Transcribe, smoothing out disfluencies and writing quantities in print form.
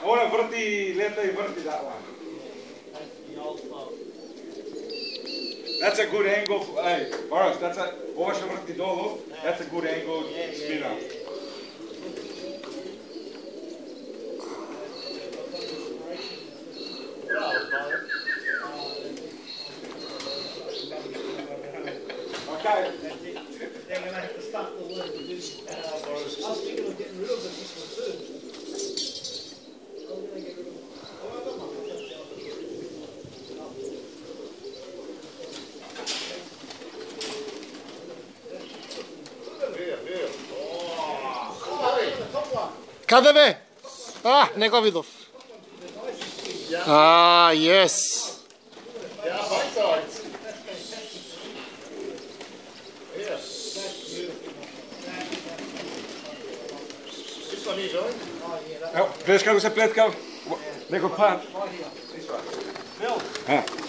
I want to vrti, leta I vrti that one. That's a good angle. Hey, Boris, that's a, ovo što vrti dolu, that's a good angle spinner. Okay. They're going to have to start the work to do this. I was thinking of getting rid of this one too. I was going to get rid of it. Oh, I got my Kada be? Ah, neko vidov. Ah, yes. Yeah, both sides. Yeah. This one is on. Evo, vidiš kako se pletkao? Neko pan. right here. Ha.